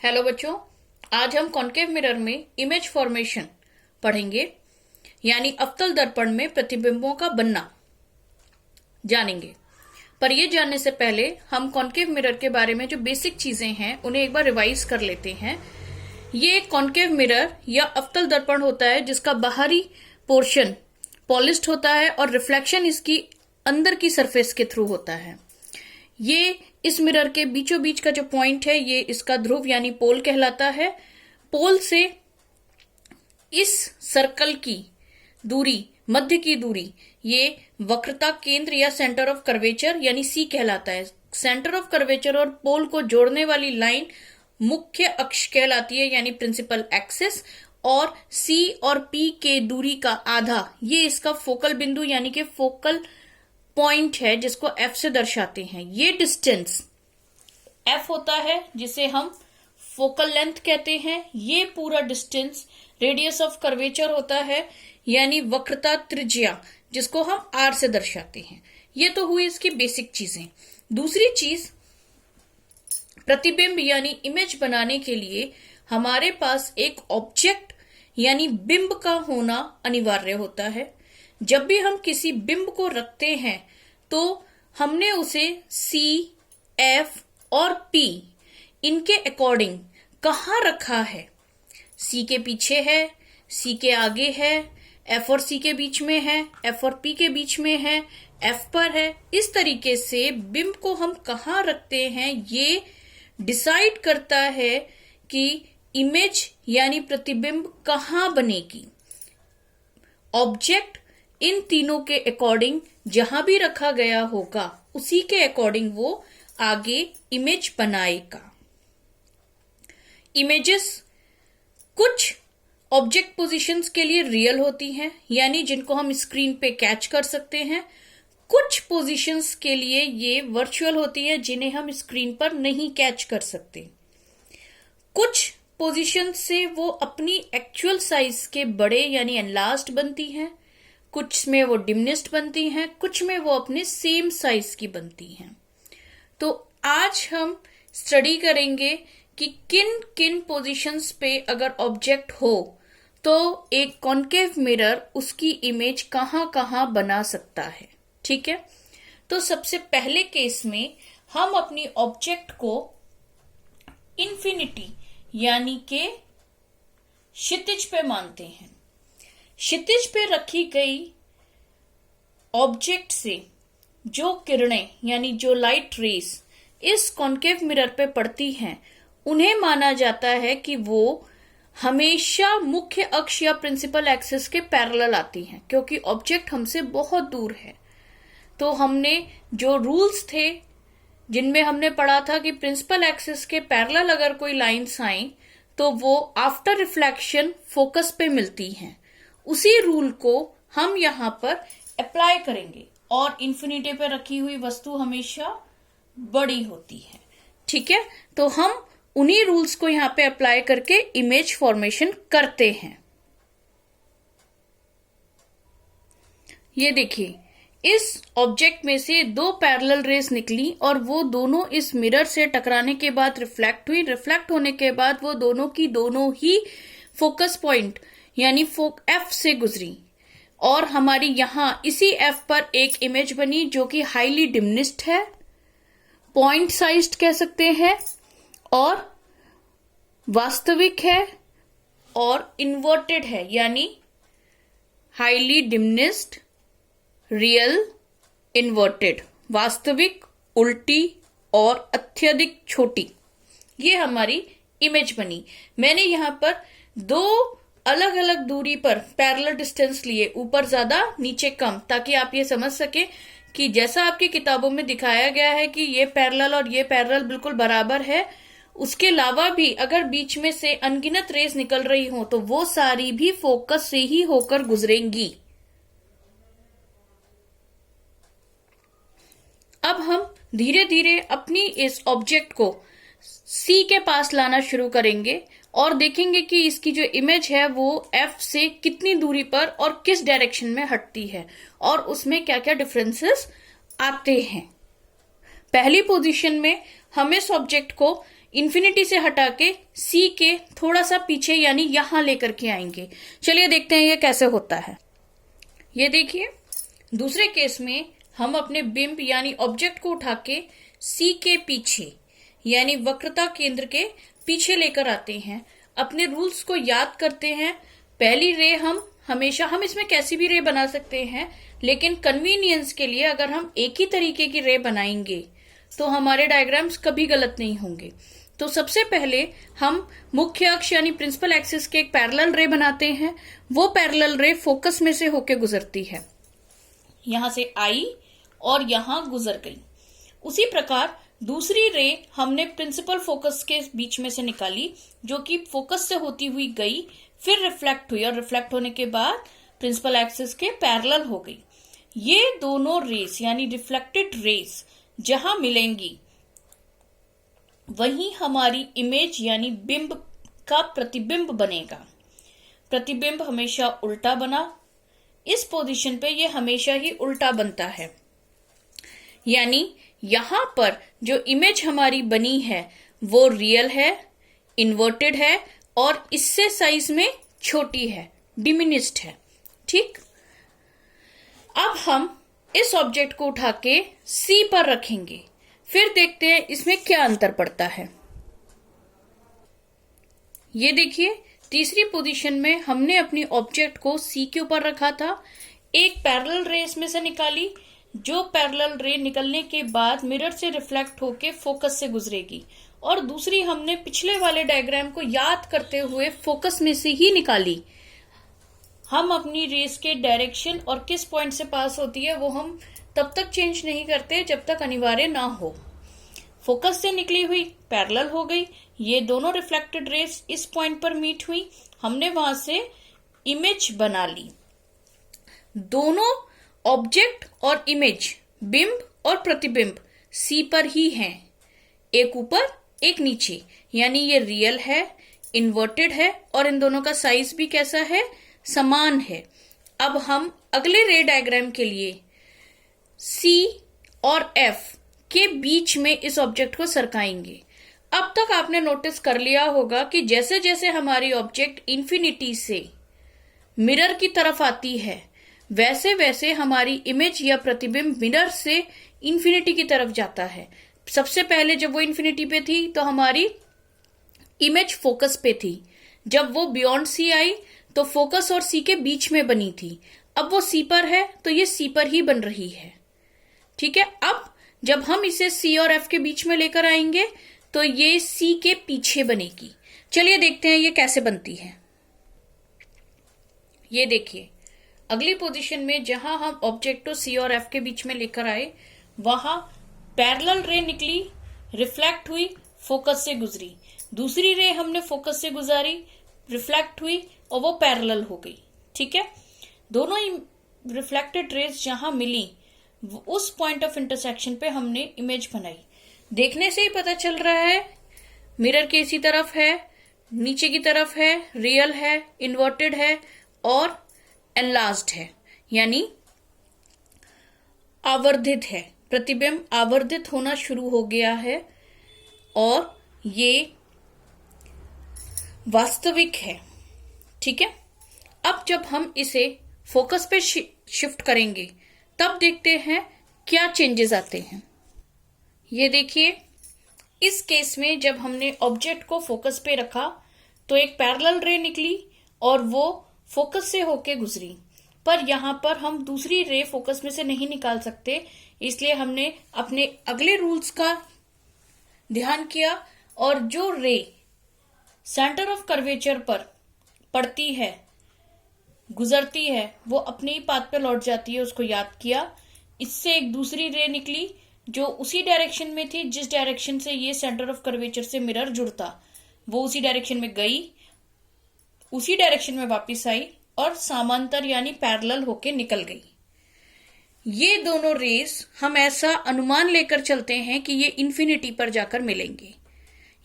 Hello बच्चों, आज हम कॉन्केव मिरर में इमेज फॉर्मेशन पढ़ेंगे, यानी अवतल दर्पण में प्रतिबिंबों का बनना जानेंगे। पर यह जानने से पहले हम कॉन्केव मिरर के बारे में जो बेसिक चीजें हैं उन्हें एक बार रिवाइज कर लेते हैं। ये कॉन्केव मिरर या अवतल दर्पण होता है जिसका बाहरी पोर्शन पॉलिश्ड होता है और रिफ्लेक्शन इसकी अंदर की सरफेस के थ्रू होता है। ये इस मिरर के बीचों बीच का जो पॉइंट है ये इसका ध्रुव यानी पोल कहलाता है। पोल से इस सर्कल की दूरी, मध्य की दूरी, ये वक्रता केंद्र या सेंटर ऑफ कर्वेचर यानी सी कहलाता है। सेंटर ऑफ कर्वेचर और पोल को जोड़ने वाली लाइन मुख्य अक्ष कहलाती है यानी प्रिंसिपल एक्सिस, और सी और पी के दूरी का आधा ये इसका फोकल बिंदु यानी कि फोकल पॉइंट है जिसको एफ से दर्शाते हैं। ये डिस्टेंस एफ होता है जिसे हम फोकल लेंथ कहते हैं। ये पूरा डिस्टेंस रेडियस ऑफ कर्वेचर होता है यानी वक्रता त्रिज्या, जिसको हम आर से दर्शाते हैं। ये तो हुई इसकी बेसिक चीजें। दूसरी चीज, प्रतिबिंब यानी इमेज बनाने के लिए हमारे पास एक ऑब्जेक्ट यानी बिंब का होना अनिवार्य होता है। जब भी हम किसी बिंब को रखते हैं तो हमने उसे सी, एफ और पी इनके अकॉर्डिंग कहाँ रखा है। सी के पीछे है, सी के आगे है, एफ और सी के बीच में है, एफ और पी के बीच में है, एफ पर है। इस तरीके से बिंब को हम कहाँ रखते हैं ये डिसाइड करता है कि इमेज यानी प्रतिबिंब कहाँ बनेगी। ऑब्जेक्ट इन तीनों के अकॉर्डिंग जहां भी रखा गया होगा उसी के अकॉर्डिंग वो आगे इमेज बनाएगा। इमेजेस कुछ ऑब्जेक्ट पोजीशंस के लिए रियल होती हैं यानी जिनको हम स्क्रीन पे कैच कर सकते हैं। कुछ पोजीशंस के लिए ये वर्चुअल होती है जिन्हें हम स्क्रीन पर नहीं कैच कर सकते। कुछ पोजीशन से वो अपनी एक्चुअल साइज के बड़े यानी एनलार्ज्ड बनती हैं, कुछ में वो डिमिनिश्ड बनती हैं, कुछ में वो अपने सेम साइज की बनती हैं। तो आज हम स्टडी करेंगे कि किन किन पोजीशंस पे अगर ऑब्जेक्ट हो तो एक कॉन्केव मिरर उसकी इमेज कहाँ कहाँ बना सकता है। ठीक है, तो सबसे पहले केस में हम अपनी ऑब्जेक्ट को इन्फिनिटी यानी के क्षितिज पे मानते हैं। क्षितिज पे रखी गई ऑब्जेक्ट से जो किरणें यानी जो लाइट रेस इस कॉन्केव मिरर पे पड़ती हैं उन्हें माना जाता है कि वो हमेशा मुख्य अक्ष या प्रिंसिपल एक्सिस के पैरेलल आती हैं, क्योंकि ऑब्जेक्ट हमसे बहुत दूर है। तो हमने जो रूल्स थे जिनमें हमने पढ़ा था कि प्रिंसिपल एक्सिस के पैरेलल अगर कोई लाइन्स आई तो वो आफ्टर रिफ्लेक्शन फोकस पे मिलती हैं। उसी रूल को हम यहाँ पर अप्लाई करेंगे और इन्फिनिटी पे रखी हुई वस्तु हमेशा बड़ी होती है। ठीक है, तो हम उन्हीं रूल्स को यहाँ पे अप्लाई करके इमेज फॉर्मेशन करते हैं। ये देखिए, इस ऑब्जेक्ट में से दो पैरेलल रेस निकली और वो दोनों इस मिरर से टकराने के बाद रिफ्लेक्ट हुई। रिफ्लेक्ट होने के बाद वो दोनों की दोनों ही फोकस पॉइंट यानी एफ से गुजरी और हमारी यहां इसी एफ पर एक इमेज बनी जो कि हाईली डिमिनिश्ड है, पॉइंट साइज्ड कह सकते हैं, और वास्तविक है और इन्वर्टेड है यानी हाईली डिमिनिश्ड, रियल, इन्वर्टेड, वास्तविक, उल्टी और अत्यधिक छोटी। ये हमारी इमेज बनी। मैंने यहां पर दो अलग अलग दूरी पर पैरेलल डिस्टेंस लिए, ऊपर ज्यादा नीचे कम, ताकि आप ये समझ सके कि जैसा आपकी किताबों में दिखाया गया है कि ये पैरेलल और ये पैरेलल बिल्कुल बराबर है, उसके अलावा भी अगर बीच में से अनगिनत रेस निकल रही हो तो वो सारी भी फोकस से ही होकर गुजरेंगी। अब हम धीरे धीरे अपनी इस ऑब्जेक्ट को सी के पास लाना शुरू करेंगे और देखेंगे कि इसकी जो इमेज है वो एफ से कितनी दूरी पर और किस डायरेक्शन में हटती है और उसमें क्या क्या डिफरेंसेस आते हैं। पहली पोजीशन में हम इस ऑब्जेक्ट को इन्फिनिटी से हटा के सी के थोड़ा सा पीछे यानी यहां लेकर के आएंगे। चलिए देखते हैं ये कैसे होता है। ये देखिए, दूसरे केस में हम अपने बिंब यानी ऑब्जेक्ट को उठा के सी के पीछे यानी वक्रता केंद्र के पीछे लेकर आते हैं। अपने रूल्स को याद करते हैं। पहली रे हम इसमें कैसी भी रे बना सकते हैं, लेकिन कन्वीनियंस के लिए अगर हम एक ही तरीके की रे बनाएंगे तो हमारे डायग्राम्स कभी गलत नहीं होंगे। तो सबसे पहले हम मुख्य अक्ष यानी प्रिंसिपल एक्सिस के एक पैरेलल रे बनाते हैं। वो पैरेलल रे फोकस में से होकर गुजरती है, यहां से आई और यहां गुजर गई। उसी प्रकार दूसरी रे हमने प्रिंसिपल फोकस के बीच में से निकाली, जो कि फोकस से होती हुई गई, फिर रिफ्लेक्ट हुई और रिफ्लेक्ट होने के बाद प्रिंसिपल एक्सिस के पैरेलल हो गई। ये दोनों रेस यानी रिफ्लेक्टेड रेस जहां मिलेंगी वहीं हमारी इमेज यानी बिंब का प्रतिबिंब बनेगा। प्रतिबिंब हमेशा उल्टा बना, इस पोजीशन पे ये हमेशा ही उल्टा बनता है, यानी यहां पर जो इमेज हमारी बनी है वो रियल है, इन्वर्टेड है और इससे साइज में छोटी है, डिमिनिस्ड है। ठीक, अब हम इस ऑब्जेक्ट को उठा के सी पर रखेंगे, फिर देखते हैं इसमें क्या अंतर पड़ता है। ये देखिए, तीसरी पोजीशन में हमने अपनी ऑब्जेक्ट को सी के ऊपर रखा था। एक पैरेलल रे इसमें से निकाली, जो पैरेलल रे निकलने के बाद मिरर से रिफ्लेक्ट होके फोकस से गुजरेगी, और दूसरी हमने पिछले वाले डायग्राम को याद करते हुए फोकस में से ही निकाली। हम अपनी रेस के डायरेक्शन और किस पॉइंट से पास होती है वो हम तब तक चेंज नहीं करते जब तक अनिवार्य ना हो। फोकस से निकली हुई पैरेलल हो गई, ये दोनों रिफ्लेक्टेड रेस इस पॉइंट पर मीट हुई, हमने वहां से इमेज बना ली। दोनों ऑब्जेक्ट और इमेज, बिंब और प्रतिबिंब सी पर ही हैं, एक ऊपर एक नीचे, यानी ये रियल है, इन्वर्टेड है और इन दोनों का साइज भी कैसा है, समान है। अब हम अगले रे डायग्राम के लिए सी और एफ के बीच में इस ऑब्जेक्ट को सरकाएंगे। अब तक आपने नोटिस कर लिया होगा कि जैसे जैसे हमारी ऑब्जेक्ट इन्फिनिटी से मिरर की तरफ आती है, वैसे वैसे हमारी इमेज या प्रतिबिंब मिरर से इन्फिनिटी की तरफ जाता है। सबसे पहले जब वो इन्फिनिटी पे थी तो हमारी इमेज फोकस पे थी, जब वो बियॉन्ड सी आई तो फोकस और सी के बीच में बनी थी, अब वो सी पर है तो ये सी पर ही बन रही है। ठीक है, अब जब हम इसे सी और एफ के बीच में लेकर आएंगे तो ये सी के पीछे बनेगी। चलिए देखते हैं ये कैसे बनती है। ये देखिए, अगली पोजीशन में जहां हम ऑब्जेक्ट को सी और एफ के बीच में लेकर आए, वहां पैरेलल रे निकली, रिफ्लेक्ट हुई, फोकस से गुजरी। दूसरी रे हमने फोकस से गुजारी, रिफ्लेक्ट हुई और वो पैरेलल हो गई। ठीक है, दोनों रिफ्लेक्टेड रेज जहां मिली उस पॉइंट ऑफ इंटरसेक्शन पे हमने इमेज बनाई। देखने से ही पता चल रहा है मिरर के इसी तरफ है, नीचे की तरफ है, रियल है, इन्वर्टेड है और एनलार्ज्ड है, यानी आवर्धित है। प्रतिबिंब आवर्धित होना शुरू हो गया है और ये वास्तविक है। ठीक है, अब जब हम इसे फोकस पे शिफ्ट करेंगे तब देखते हैं क्या चेंजेस आते हैं। ये देखिए, इस केस में जब हमने ऑब्जेक्ट को फोकस पे रखा तो एक पैरेलल रे निकली और वो फोकस से होके गुजरी, पर यहां पर हम दूसरी रे फोकस में से नहीं निकाल सकते, इसलिए हमने अपने अगले रूल्स का ध्यान किया और जो रे सेंटर ऑफ कर्वेचर पर पड़ती है, गुजरती है, वो अपने ही पाथ पे लौट जाती है, उसको याद किया। इससे एक दूसरी रे निकली जो उसी डायरेक्शन में थी जिस डायरेक्शन से ये सेंटर ऑफ कर्वेचर से मिरर जुड़ता, वो उसी डायरेक्शन में गई, उसी डायरेक्शन में वापस आई और समांतर यानी पैरेलल होके निकल गई। ये दोनों रेस हम ऐसा अनुमान लेकर चलते हैं कि ये इन्फिनिटी पर जाकर मिलेंगे,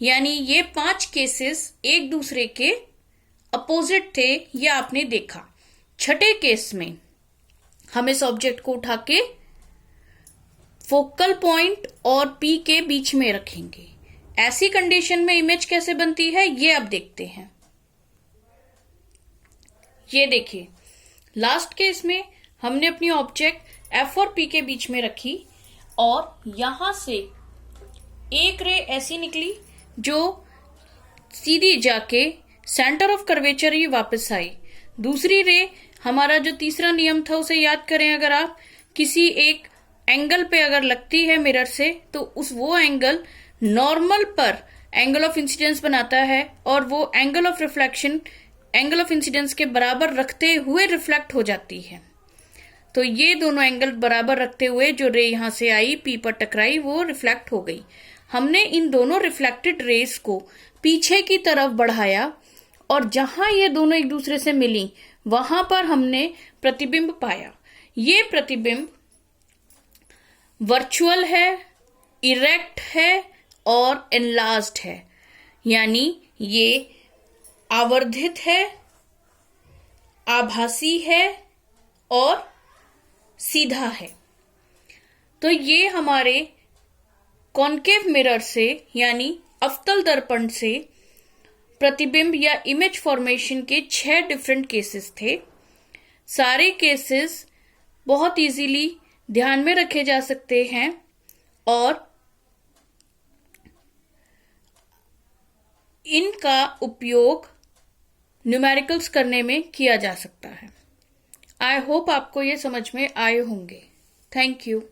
यानी ये 5 केसेस एक दूसरे के अपोजिट थे, ये आपने देखा। छठे केस में हम इस ऑब्जेक्ट को उठा के फोकल पॉइंट और पी के बीच में रखेंगे। ऐसी कंडीशन में इमेज कैसे बनती है ये अब देखते हैं। ये देखिए, लास्ट केस में हमने अपनी ऑब्जेक्ट एफ और पी के बीच में रखी और यहां से एक रे ऐसी निकली जो सीधी जाके सेंटर ऑफ कर्वेचर ही वापस आई। दूसरी रे, हमारा जो तीसरा नियम था उसे याद करें, अगर आप किसी एक एंगल पे अगर लगती है मिरर से तो वो एंगल नॉर्मल पर एंगल ऑफ इंसिडेंस बनाता है और वो angle of reflection angle of incidence के बराबर रखते हुए रिफ्लेक्ट हो जाती है। तो ये दोनों एंगल बराबर रखते हुए जो रे यहां से आई, पी पर टकराई, वो रिफ्लेक्ट हो गई। हमने इन दोनों रिफ्लेक्टेड रेस को पीछे की तरफ बढ़ाया और जहां ये दोनों एक दूसरे से मिली वहां पर हमने प्रतिबिंब पाया। ये प्रतिबिंब वर्चुअल है, इरेक्ट है और एनलार्ज्ड है, यानी ये आवर्धित है, आभासी है और सीधा है। तो ये हमारे कॉन्केव मिरर से यानी अवतल दर्पण से प्रतिबिंब या इमेज फॉर्मेशन के 6 डिफरेंट केसेस थे। सारे केसेस बहुत इजीली ध्यान में रखे जा सकते हैं और इनका उपयोग न्यूमेरिकल्स करने में किया जा सकता है। आई होप आपको ये समझ में आए होंगे। Thank you.